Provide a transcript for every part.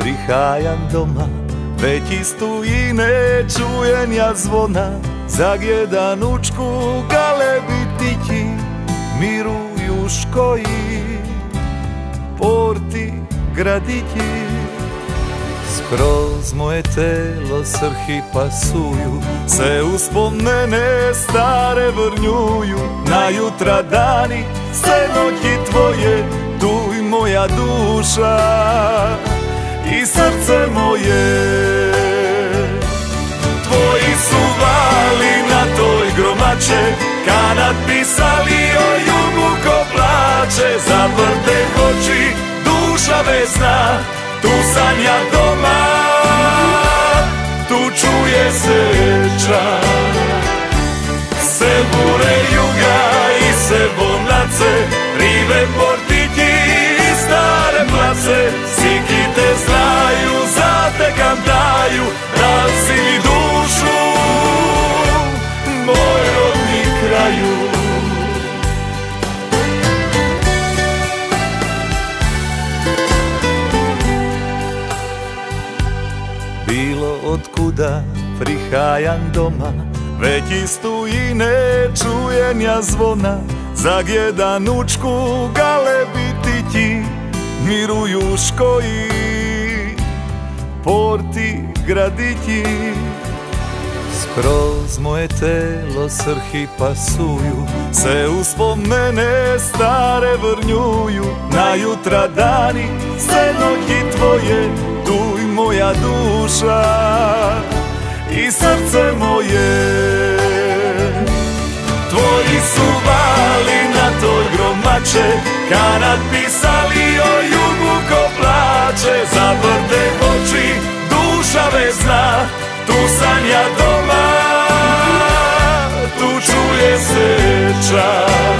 prihajam doma, već iz tujine čujem ja zvona. Zagjedan učku galebitići miruju škoji, porti gradići. Skroz moje telo srhi pasuju, se uspomene stare vrnjuju. Na jutra dani, sve noći tvoje, tuj moja duša i srce moje. Tvoji su vali na toj gromače, kad pisali o jugu ko plače. Zavrte oči, duša vesna, tu sanja doma, tu čuje se čak. Se bure juga i se bonace, rive portići i stare place. Siki te znaju, za te kantaju, da si mi dušu, moj rodni kraju. Bilo otkuda prihajam doma, već iz tujine čujem ja zvona. Zagjedan učku galebitići miruju škoji, porti gradići. Skroz moje telo srhi pasuju, se uspomene stare vrnjuju. Na jutra dani, sve noći tvoje, tuj moja duša i srce moje. Tvoji su vali na toj gromače, kad pisali o jugu ko plače. Zavrte oči, duša vesna, tu sanja doma, tu čuje se čak.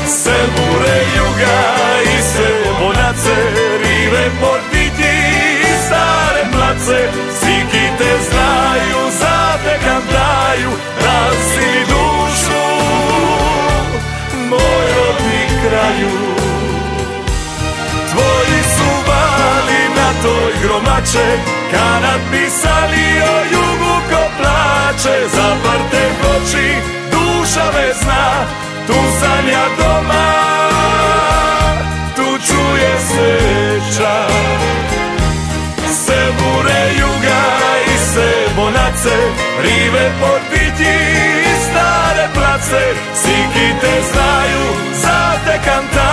Se bure juga i se bonace, rive portići i stare place. Siki te znaju, za te kantaju, razili dušu, moj rodni kraju. Tvoji su vali na toj gromače, kad pisali o jugu ko plače. Zavrte oči, duša vesna, tu sanja doma, tu čuje se čak. Se bure juga i se bonace, rive portići i stare place. Siki te znaju, za te kantaju,